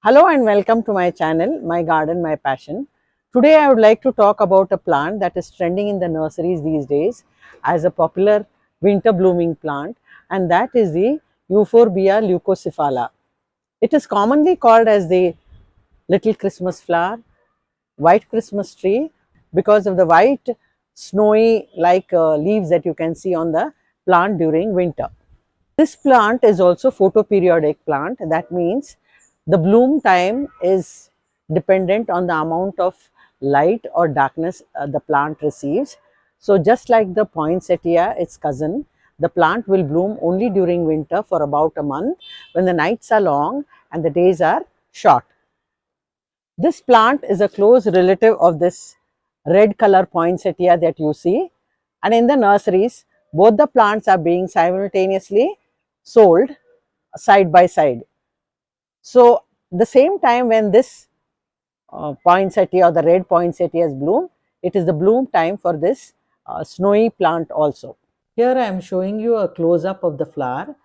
Hello and welcome to my channel, My Garden, My Passion. Today I would like to talk about a plant that is trending in the nurseries these days as a popular winter blooming plant, and that is the Euphorbia leucocephala. It is commonly called as the little Christmas flower, white Christmas tree, because of the white snowy like leaves that you can see on the plant during winter. This plant is also photoperiodic plant. That means the bloom time is dependent on the amount of light or darkness the plant receives. So just like the poinsettia, its cousin, the plant will bloom only during winter for about a month when the nights are long and the days are short. This plant is a close relative of this red color poinsettia that you see, and in the nurseries both the plants are being simultaneously sold side by side. So the same time when this poinsettia or the red poinsettias bloom, it is the bloom time for this snowy plant also. Here I am showing you a close up of the flower,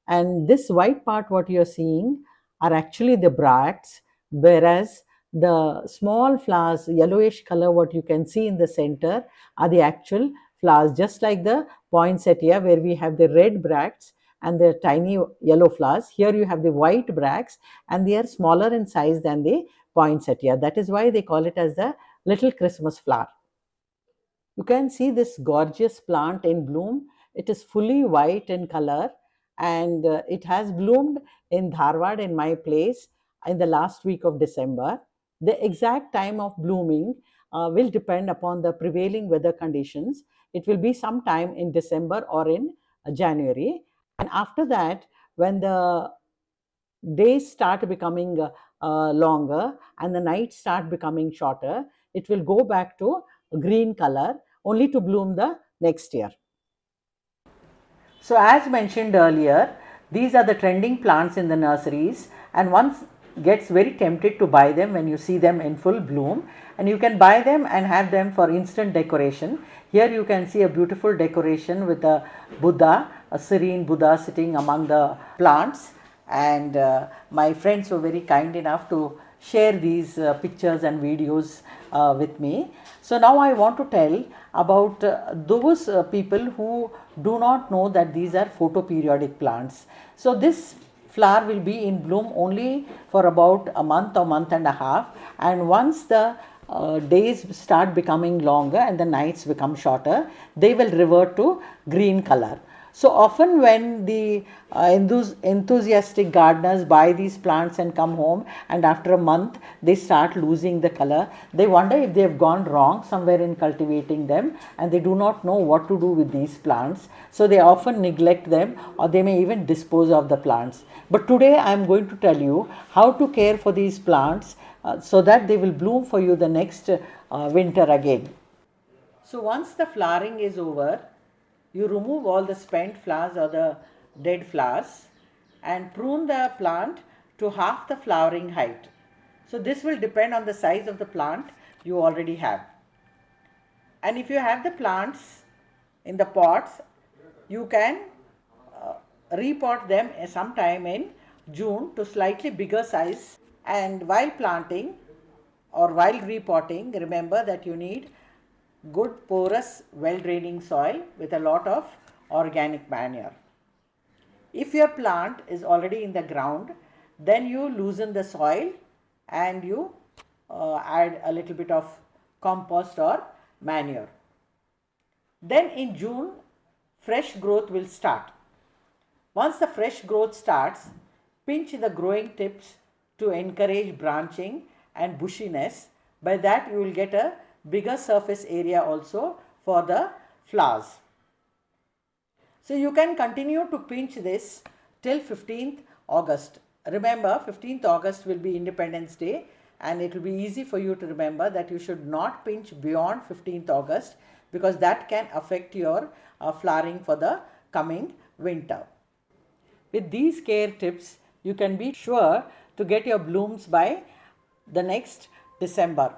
and this white part what you are seeing are actually the bracts, whereas the small flowers, yellowish color what you can see in the center are the actual flowers, just like the poinsettia where we have the red bracts and the tiny yellow flowers. Here you have the white bracts and they are smaller in size than the poinsettia. That is why they call it as the little Christmas flower. You can see this gorgeous plant in bloom. It is fully white in color, and it has bloomed in Dharwad, in my place, in the last week of December. The exact time of blooming will depend upon the prevailing weather conditions. It will be sometime in December or in January. And after that, when the days start becoming longer and the nights start becoming shorter, it will go back to green color only to bloom the next year. So as mentioned earlier, these are the trending plants in the nurseries, and one gets very tempted to buy them when you see them in full bloom, and you can buy them and have them for instant decoration. Here you can see a beautiful decoration with a Buddha, a serene Buddha sitting among the plants, and my friends were very kind enough to share these pictures and videos with me. So now I want to tell about those people who do not know that these are photoperiodic plants. So this flower will be in bloom only for about a month or month and a half, and once the days start becoming longer and the nights become shorter, they will revert to green color. So often when the enthusiastic gardeners buy these plants and come home, and after a month they start losing the color, they wonder if they have gone wrong somewhere in cultivating them, and they do not know what to do with these plants. So they often neglect them, or they may even dispose of the plants. But today I am going to tell you how to care for these plants so that they will bloom for you the next winter again. So once the flowering is over, you remove all the spent flowers or the dead flowers and prune the plant to half the flowering height. So this will depend on the size of the plant you already have. And if you have the plants in the pots, you can repot them sometime in June to slightly bigger size. And while planting or while repotting, remember that you need good porous well draining soil with a lot of organic manure. If your plant is already in the ground, then you loosen the soil and you add a little bit of compost or manure. Then in June, fresh growth will start. Once the fresh growth starts, pinch the growing tips to encourage branching and bushiness. By that you will get a bigger surface area also for the flowers. So you can continue to pinch this till 15th August. Remember, 15th August will be Independence Day, and it will be easy for you to remember that you should not pinch beyond 15th August, because that can affect your flowering for the coming winter. With these care tips, you can be sure to get your blooms by the next December.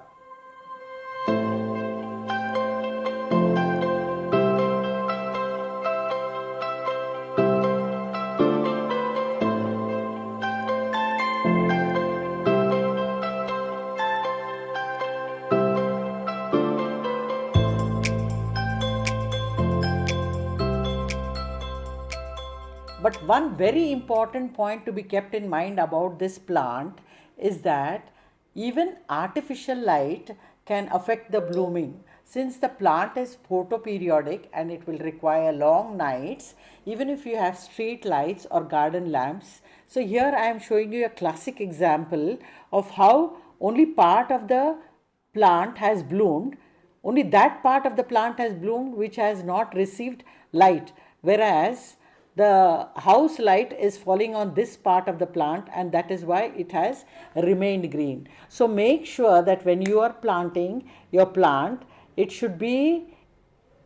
But one very important point to be kept in mind about this plant is that even artificial light can affect the blooming. Since the plant is photoperiodic and it will require long nights, even if you have street lights or garden lamps. So here I am showing you a classic example of how only part of the plant has bloomed, only that part of the plant has bloomed which has not received light, whereas the house light is falling on this part of the plant, and that is why it has remained green. So make sure that when you are planting your plant, it should be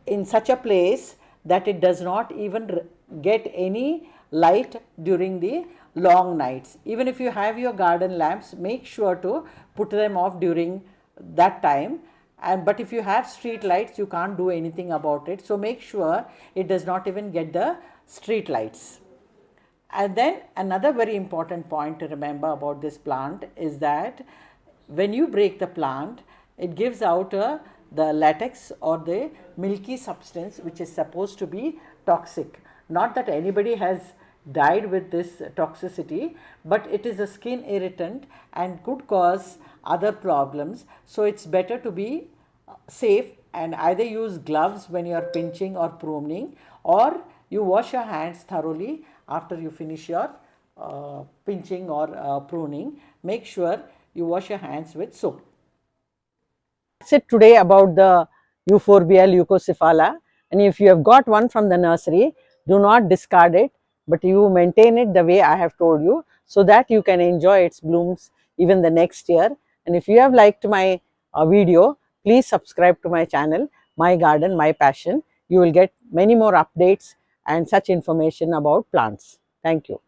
in such a place that it does not even get any light during the long nights. Even if you have your garden lamps, make sure to put them off during that time. But if you have street lights, you can't do anything about it. So make sure it does not even get the street lights. And then another very important point to remember about this plant is that when you break the plant, it gives out the latex or the milky substance which is supposed to be toxic. Not that anybody has died with this toxicity, but it is a skin irritant and could cause other problems. So it's better to be safe and either use gloves when you are pinching or pruning, or you wash your hands thoroughly after you finish your pinching or pruning. Make sure you wash your hands with soap. That's it today about the Euphorbia leucocephala, and if you have got one from the nursery, do not discard it, but you maintain it the way I have told you, so that you can enjoy its blooms even the next year. And if you have liked my video, please subscribe to my channel, My Garden, My Passion. You will get many more updates and such information about plants. Thank you.